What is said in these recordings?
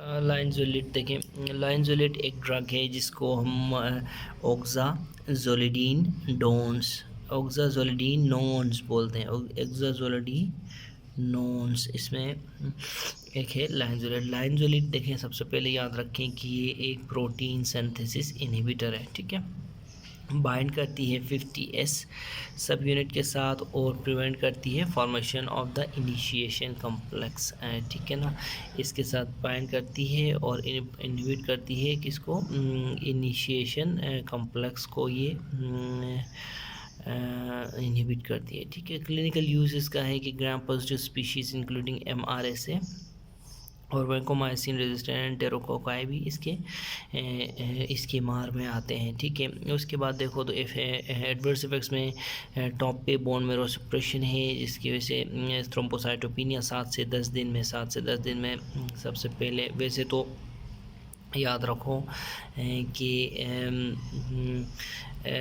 Linezolid देखें, linezolid एक drug है जिसको हम ऑक्साजोलिडीन नोन्स बोलते हैं, ऑक्साजोलिडीनोन्स। इसमें एक है लाइनजोलिड। लाइनजोलिड देखें, सबसे पहले याद रखें कि ये एक प्रोटीन सिंथेसिस इनहिबिटर है, ठीक है। बाइंड करती है 50S सब यूनिट के साथ और प्रिवेंट करती है formation of the initiation complex, ठीक है ना। इसके साथ बाइंड करती है और इनहिबिट करती है किसको, इनिशिएशन कॉम्प्लेक्स को ये इनहिबिट करती है, ठीक है। क्लिनिकल यूज इसका है कि gram positive species including MRSA और वैंकोमाइसिन रेजिस्टेंट एंटेरोकोकाई भी इसके मार में आते हैं, ठीक है। उसके बाद देखो तो एडवर्स इफेक्ट्स में टॉप पे बोन मेरो सप्रेशन है, जिसकी वजह से थ्रोम्बोसाइटोपिनिया 7 से 10 दिन में सबसे पहले। वैसे तो याद रखो कि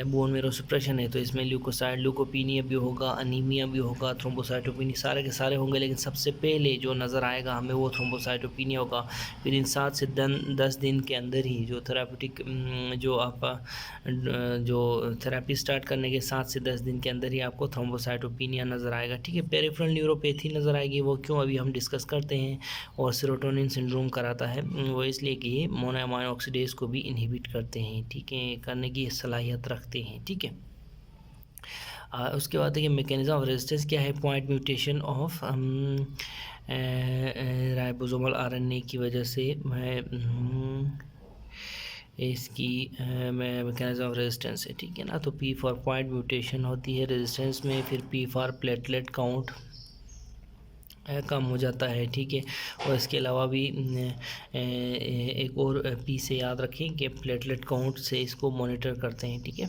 बोन मेरो सप्रेशन है तो इसमें ल्यूकोपीनिया भी होगा, अनीमिया भी होगा, थ्रोम्बोसाइटोपिनिया सारे के सारे होंगे, लेकिन सबसे पहले जो नज़र आएगा हमें वो थ्रोम्बोसाइटोपिनिया होगा। फिर इन 7 से 10 दिन के अंदर ही जो थेरापेटिक जो थेरेपी स्टार्ट करने के 7 से 10 दिन के अंदर ही आपको थ्रोम्बोसाइटोपिनिया नज़र आएगा, ठीक है। पेरिफेरल न्यूरोपैथी नज़र आएगी, वो क्यों अभी हम डिस्कस करते हैं। और सेरोटोनिन सिंड्रोम कराता है वो इसलिए कि ये मोनोअमाइन ऑक्सीडेज को भी इनहिबिट करते हैं, ठीक है, करने की सलाहियत रखते हैं, ठीक है। उसके बाद देखिए मैकेनिज्म ऑफ रेजिस्टेंस क्या है। Point mutation of ribosomal RNA की वजह से इसकी मैकेनिज्म ऑफ रेजिस्टेंस है, ठीक है ना। तो P फॉर पॉइंट म्यूटेशन होती है रेजिस्टेंस में, फिर P फॉर प्लेटलेट काउंट कम हो जाता है, ठीक है। और इसके अलावा भी एक और पी से याद रखें कि प्लेटलेट काउंट से इसको मॉनिटर करते हैं, ठीक है।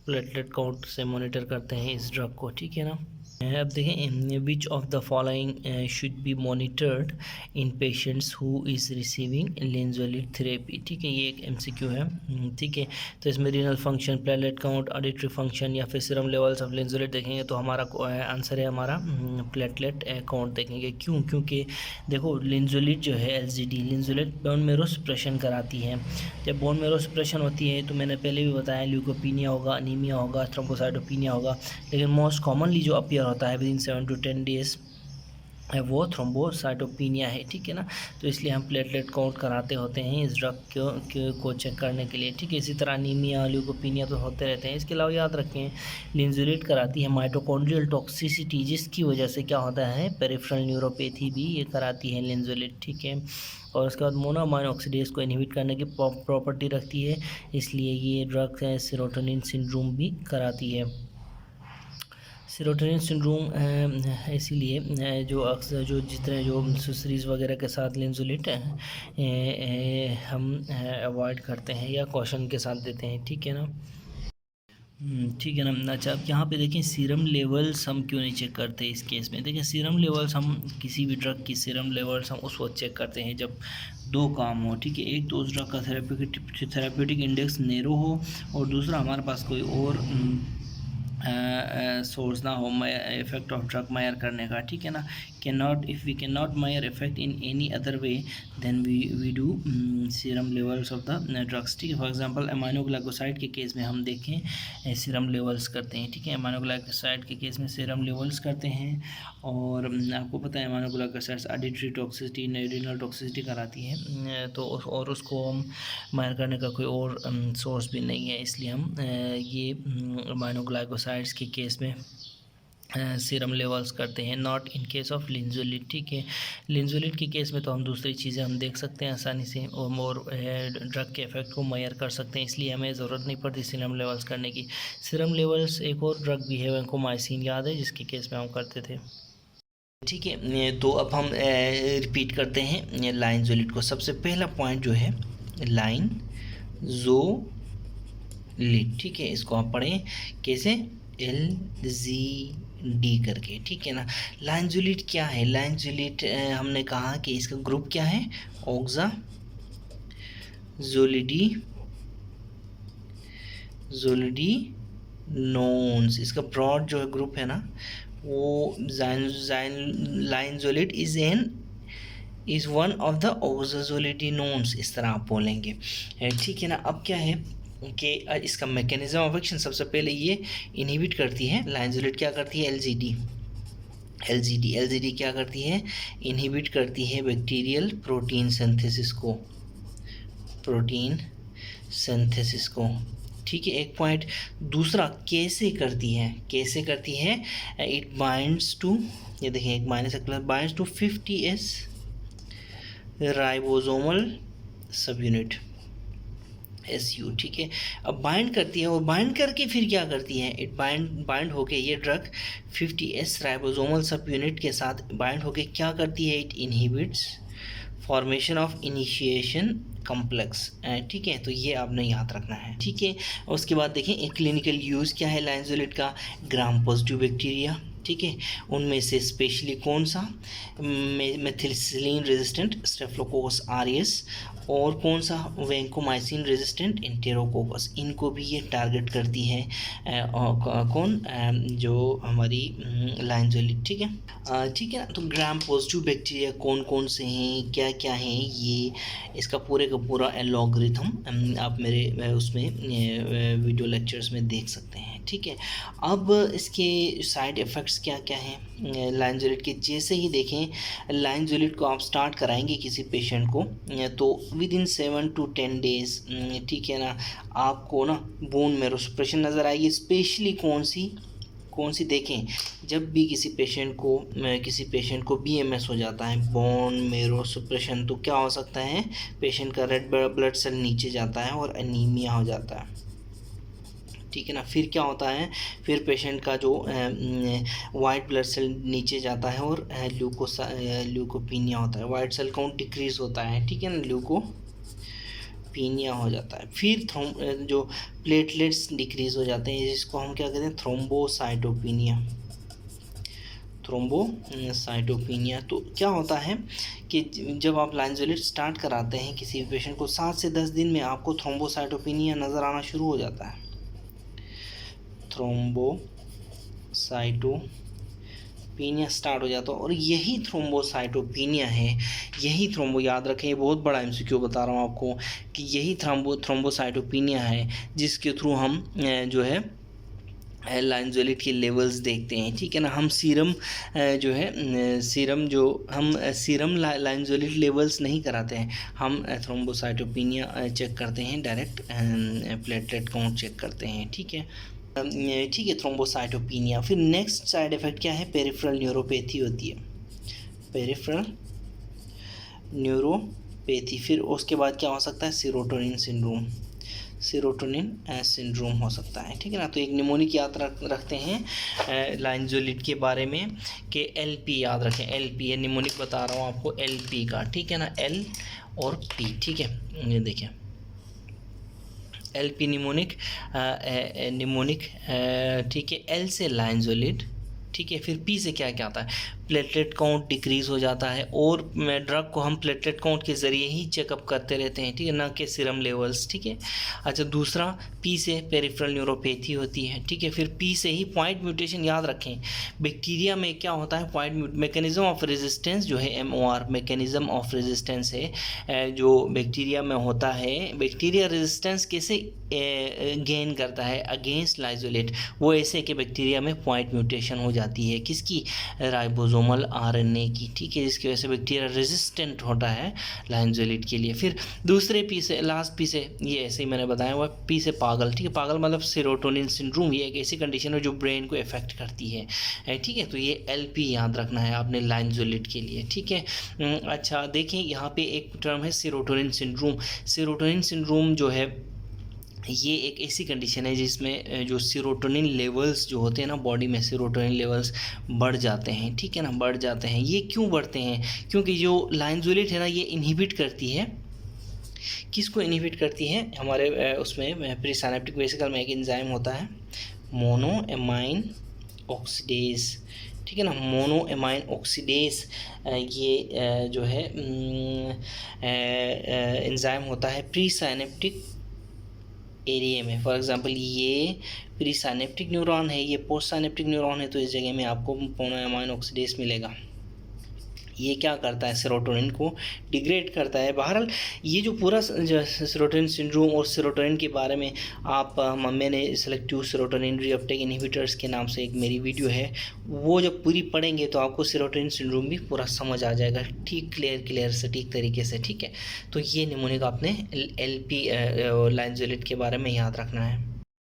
प्लेटलेट काउंट से मॉनिटर करते हैं इस ड्रग को, ठीक है ना। अब देखें which of the following should be monitored in patients who is receiving linezolid therapy, ठीक है। ये एक MCQ है, ठीक है। तो इसमें renal function, platelet count, auditory function या फिर सीरम लेवल्स ऑफ लिंजोलिड देखेंगे तो हमारा आंसर है हमारा प्लेटलेट काउंट देखेंगे। क्यों? क्योंकि देखो लिंजोलिड जो है LGD लिंजोलिड बोन मेरो सप्रेशन कराती है। जब बोन मेरो सप्रेशन होती है तो मैंने पहले भी बताया ल्यूकोपीनिया होगा, अनीमिया होगा, थ्रोम्बोसाइटोपिनिया होगा, लेकिन मोस्ट कॉमनली जो अपीयर होता है विदिन 7 to 10 डेज वो थ्रोम्बोसाइटोपिनिया है, ठीक है ना। तो इसलिए हम प्लेटलेट काउंट कराते होते हैं इस ड्रग को चेक करने के लिए, ठीक है। इसी तरह अनीमिया, ल्यूकोपीनिया तो होते रहते हैं। इसके अलावा याद रखें लिंजोलिड कराती है माइटोकॉन्ड्रियल टॉक्सिसिटी, जिसकी वजह से क्या होता है पेरिफेरल न्यूरोपैथी भी ये कराती है लिंजोलिड, ठीक है। और उसके बाद मोनोअमाइन ऑक्सीडेज को इनहिबिट करने की प्रॉपर्टी रखती है, इसलिए ये ड्रग सेरोटोनिन सिंड्रोम भी कराती है। सेरोटोनिन सिंड्रोम इसीलिए जो अक्सर जो जितने जो सुसरीज वगैरह के साथ लिंजोलिड हम अवॉइड करते हैं या कॉशन के साथ देते हैं, ठीक है ना। ठीक है ना। अच्छा, अब यहाँ पे देखें सीरम लेवल्स हम क्यों नहीं चेक करते इस केस में। देखें सीरम लेवल्स हम किसी भी ड्रग की सीरम लेवल्स हम उस वक्त चेक करते हैं जब दो काम हो, ठीक है। एक तो उस ड्रग का थेरेप्यूटिक इंडेक्स नैरो हो और दूसरा हमारे पास कोई और सोर्स ना हो इफेक्ट ऑफ ड्रग मायर करने का, ठीक है ना। If we can not measure effect in any other way then we do serum levels of the drugs, ठीक है। फॉर एग्जांपल अमाइनोग्लाइकोसाइड के केस में हम देखें सीरम लेवल्स करते हैं, ठीक है। अमाइनोग्लाइकोसाइड के केस में सीरम लेवल्स करते हैं और आपको पता है aminoglycosides auditory toxicity, renal toxicity कराती है, तो और उसको हम मायर करने का कोई और सोर्स भी नहीं है, इसलिए हम ये अमाइनोग्लाइकोसाइड्स के केस में सीरम लेवल्स करते हैं, नॉट इन केस ऑफ लिंजोलिड, ठीक है। लिंजोलिड के केस में तो हम दूसरी चीज़ें हम देख सकते हैं आसानी से और ड्रग के इफेक्ट को मेजर कर सकते हैं, इसलिए हमें ज़रूरत नहीं पड़ती सीरम लेवल्स करने की। सीरम लेवल्स एक और ड्रग भी है वैंकोमाइसिन, याद है, जिसके केस में हम करते थे, ठीक है। तो अब हम रिपीट करते हैं लाइनजोलिड को। सबसे पहला पॉइंट जो है लाइनजोलिड, ठीक है। इसको आप पढ़ें कैसे, LGD करके, ठीक है ना। लाइनजोलिड क्या है। लाइनजोलिड हमने कहा कि इसका ग्रुप क्या है, जोलिडीनोन्स। इसका ब्रॉड जो है ग्रुप है ना वो linezolid is an is one of the oxazolidinones, इस तरह आप बोलेंगे। ठीक है ना। अब क्या है कि इसका मैकेनिज्म ऑफ एक्शन, सबसे पहले ये इनहिबिट करती है, लाइंजुलेट क्या करती है, एलजीडी क्या करती है, इनहिबिट करती है बैक्टीरियल प्रोटीन सिंथेसिस को। ठीक है, एक पॉइंट। दूसरा, कैसे करती है, इट बाइंड्स टू, ये देखिए एक minus plus, binds to 50S ribosomal subunit SU। ठीक है, अब बाइंड करती है और बाइंड करके फिर क्या करती है, इट बाइंड होके ये ड्रग 50S राइबोसोमल सब यूनिट के साथ बाइंड होके क्या करती है, it inhibits formation of initiation complex. ठीक है, तो ये आपने याद रखना है। ठीक है, उसके बाद देखें एक क्लिनिकल यूज़ क्या है लाइंजुलेट का, ग्राम पॉजिटिव बैक्टीरिया। ठीक है, उनमें से स्पेशली कौन सा, मेथिलिसिलिन रेजिस्टेंट स्टेफिलोकोकस ऑरियस, और कौन सा, वैंकोमाइसिन रेजिस्टेंट एंटेरोकोकस, इनको भी ये टारगेट करती है। कौन, जो हमारी लाइंजुलेट। ठीक है, ना। तो ग्राम पॉजिटिव बैक्टीरिया कौन कौन से हैं, क्या क्या हैं, ये इसका पूरे का पूरा लॉगरिथम आप मेरे उसमें वीडियो लेक्चर्स में देख सकते हैं। ठीक है, अब इसके साइड इफ़ेक्ट्स क्या क्या हैं लाइंजुलेट के। जैसे ही देखें लाइंजुलेट को आप स्टार्ट कराएंगे किसी पेशेंट को, तो विद इन 7 to 10 days, ठीक है ना, आपको ना बोन मेरो सप्रेशन नज़र आएगी। स्पेशली कौन सी देखें, जब भी किसी पेशेंट को BMS हो जाता है, बोन मेरो सप्रेशन, तो क्या हो सकता है, पेशेंट का रेड ब्लड सेल नीचे जाता है और एनीमिया हो जाता है। ठीक है ना, फिर क्या होता है, फिर पेशेंट का जो वाइट ब्लड सेल नीचे जाता है और ल्यूकोपीनिया होता है, वाइट सेल काउंट डिक्रीज होता है। ठीक है ना, ल्यूकोपीनिया हो जाता है। फिर जो प्लेटलेट्स डिक्रीज हो जाते हैं, जिसको हम क्या कहते हैं, थ्रोम्बोसाइटोपिनिया। तो क्या होता है कि जब आप लाइंजुलेट स्टार्ट कराते हैं किसी पेशेंट को, 7 से 10 दिन में आपको थ्रोम्बोसाइटोपिनिया नज़र आना शुरू हो जाता है। थ्रोम्बोसाइटोपिनिया स्टार्ट हो जाता है, और यही थ्रोम्बोसाइटोपिनिया है, याद रखें, ये बहुत बड़ा MCQ बता रहा हूँ आपको, कि यही थ्रोम्बोसाइटोपिनिया है जिसके थ्रू हम जो है लाइंजुलेट के लेवल्स देखते हैं। ठीक है ना, हम सीरम लाइंजुलेट लेवल्स नहीं कराते हैं, हम थ्रोम्बोसाइटोपिनिया चेक करते हैं, डायरेक्ट प्लेटलेट काउंट चेक करते हैं। ठीक है, थ्रोम्बोसाइटोपिनिया। फिर नेक्स्ट साइड इफ़ेक्ट क्या है, पेरिफेरल न्यूरोपैथी होती है, पेरिफेरल न्यूरोपैथी। फिर उसके बाद क्या हो सकता है, सीरोटोनिन सिंड्रोम हो सकता है। ठीक है ना, तो एक निमोनिक याद रखते हैं लाइंजुलेट के बारे में कि LP याद रखें, LP ये निमोनिक बता रहा हूँ आपको, LP का। ठीक है ना, L और P। ठीक है, ये देखें LP निमोनिक, ठीक है, L से लाइंजुलेट। ठीक है, फिर P से क्या क्या आता है, प्लेटलेट काउंट डिक्रीज़ हो जाता है, और ड्रग को हम प्लेटलेट काउंट के ज़रिए ही चेकअप करते रहते हैं। ठीक है ना, कि सीरम लेवल्स। ठीक है, अच्छा, दूसरा P से पेरिफेरल न्यूरोपैथी होती है। ठीक है, फिर P से ही पॉइंट म्यूटेशन याद रखें, बैक्टीरिया में क्या होता है, पॉइंट मैकेनिज्म ऑफ रेजिस्टेंस जो है MOR मैकेनिज्म ऑफ रेजिस्टेंस है, जो बैक्टीरिया में होता है। बैक्टीरिया रेजिस्टेंस कैसे गेन करता है अगेंस्ट लाइंजुलेट, वो ऐसे कि बैक्टीरिया में पॉइंट म्यूटेशन हो जाती है, किसकी, राइबोसोमल RNA की। ठीक है, जिसकी वजह से बैक्टीरिया रेजिस्टेंट होता है लाइंजुलेट के लिए। फिर दूसरे P से, लास्ट P से, ये ऐसे ही मैंने बताया हुआ, P से पागल। ठीक है, पागल मतलब सीरोटोनिन सिंड्रोम, ये एक ऐसी कंडीशन है जो ब्रेन को इफेक्ट करती है। ठीक है, तो ये LP याद रखना है आपने लाइंजुलेट के लिए। ठीक है, अच्छा देखें, यहाँ पे एक टर्म है सीरोटोनिन सिंड्रोम जो है, ये एक ऐसी कंडीशन है जिसमें जो सीरोटोनिन लेवल्स जो होते हैं ना बॉडी में, सीरोटोनिन लेवल्स बढ़ जाते हैं। ठीक है ना, बढ़ जाते हैं। ये क्यों बढ़ते हैं, क्योंकि जो लाइंजुलेट है ना, ये इनहिबिट करती है, किसको इनहिबिट करती है, हमारे उसमें प्रीसाइनेप्टिक वेसिकल में एक एंजाइम होता है, मोनोएमाइन ऑक्सीडेज। ठीक है ना, मोनोएमाइन ऑक्सीडेज, ये जो है एंजाइम होता है प्रीसाइनेप्टिक एरिया में। फॉर एग्जांपल, ये प्रीसाइनेप्टिक न्यूरॉन है, ये पोस्ट साइनेप्टिक न्यूरॉन है, तो इस जगह में आपको मोनोएमाइन ऑक्सीडेज मिलेगा। ये क्या करता है, सेरोटोनिन को डिग्रेड करता है। बहरहाल ये जो पूरा जो सेरोटोनिन सिंड्रोम और सेरोटोनिन के बारे में आप मैंने सेलेक्टिव सेरोटोनिन रीअपटेक इनहिबिटर्स के नाम से एक मेरी वीडियो है, वो जब पूरी पढ़ेंगे तो आपको सेरोटोनिन सिंड्रोम भी पूरा समझ आ जाएगा, ठीक क्लियर सटीक तरीके से, ठीक है। तो ये निमोनिक आपने LP लाइनजेलिड के बारे में याद रखना है।